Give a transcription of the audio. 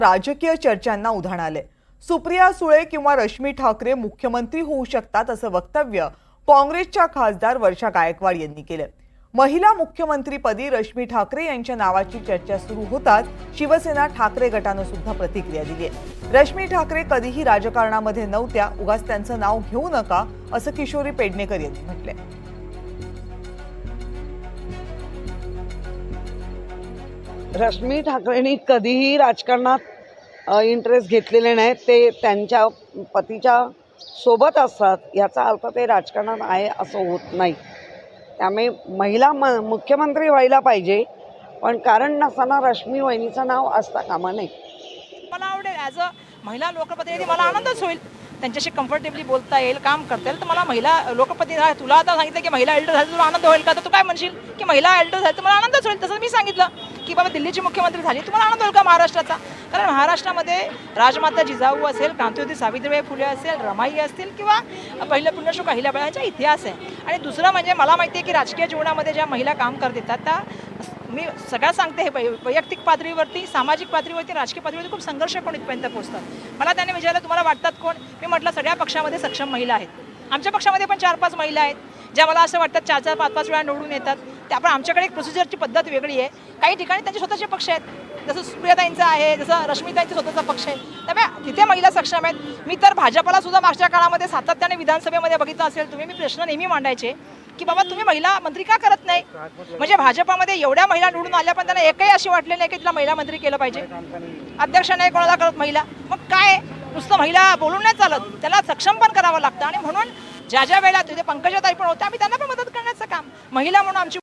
राजकीय चर्चांना उधाण आले। सुप्रिया सुळे किंवा रश्मी ठाकरे मुख्यमंत्री होऊ शकतात असं वक्तव्य काँग्रेसच्या खासदार वर्षा गायकवाड यांनी केलं। महिला मुख्यमंत्रीपदी रश्मी ठाकरे यांच्या नावाची चर्चा सुरू होताच शिवसेना ठाकरे गटानं सुद्धा प्रतिक्रिया दिली आहे। रश्मी ठाकरे कधीही राजकारणामध्ये नव्हत्या, उगाच त्यांचं नाव घेऊ नका असं किशोरी पेडणेकर यांनी म्हटलंय। रश्मी ठाकरेंनी कधीही राजकारणात इंटरेस्ट घेतलेले नाही। ते त्यांच्या पतीच्या सोबत असतात, याचा अर्थ ते राजकारणात आहे असं होत नाही। त्यामुळे महिला मुख्यमंत्री व्हायला पाहिजे, पण कारण नसताना रश्मी वहिनीचं नाव असता कामा नये। मला आवडेल ॲज अ महिला लोकप्रतिनिधी, मला आनंदच होईल त्यांच्याशी कम्फर्टेबली बोलता येईल, काम करता येईल। तर मला महिला लोकप्रतिनिधी, तुला आता सांगितलं की महिला एल्डर झाली तुला आनंद होईल का, तर तू काय म्हणशील की महिला एल्डर झाली तर मला आनंदच होईल। तसं मी सांगितलं की बाबा दिल्लीची मुख्यमंत्री झाली तुम्हाला आनंद होईल का महाराष्ट्राचा, कारण महाराष्ट्रामध्ये राजमाता जिजाऊ असेल, क्रांतिज्योती सावित्रीबाई फुले असेल, रमाई असतील किंवा पहिलं पुण्यश्लोक अहिल्याबाई यांचा इतिहास आहे। आणि दुसरं म्हणजे मला माहिती आहे की राजकीय जीवनामध्ये ज्या महिला काम करत येतात त्या, मी सगळं सांगते, हे वैयक्तिक पातळीवरती, सामाजिक पातळीवरती, राजकीय पातळीवरती खूप संघर्ष करून इथपर्यंत पोहोचतात। मला त्याने विचारलं तुम्हाला वाटतात कोण, मी म्हटलं सगळ्या पक्षामध्ये सक्षम महिला आहेत। आमच्या पक्षामध्ये पण 4-5 महिला आहेत ज्या मला असं वाटतं 4-4, 5-5 वेळा निवडून येतात। त्या पण आमच्याकडे एक प्रोसिजरची पद्धत वेगळी आहे। काही ठिकाणी त्यांचे स्वतःचे पक्ष आहेत, जसं सुप्रियाताईंचा आहे, जसं रश्मीताईंचा स्वतःचा पक्ष आहे, त्यामुळे तिथे महिला सक्षम आहेत। मी तर भाजपला सुद्धा मागच्या काळामध्ये सातत्याने विधानसभेमध्ये बघितलं असेल तुम्ही, मी प्रश्न नेहमी मांडायचे की बाबा तुम्ही महिला मंत्री का करत नाही, म्हणजे भाजपमध्ये एवढ्या महिला निवडून आल्या पण त्यांना एकही अशी वाटली नाही की तिला महिला मंत्री केलं पाहिजे। अध्यक्ष नाही कोणाला करत महिला, मग काय नुसतं महिला बोलून नाही चालत, त्याला सक्षम पण करावं लागतं। आणि म्हणून ज्या ज्या वेळेला तिथे पंकजाताई पण होत्या, आम्ही त्यांना पण मदत करण्याचं काम, महिला म्हणून आमची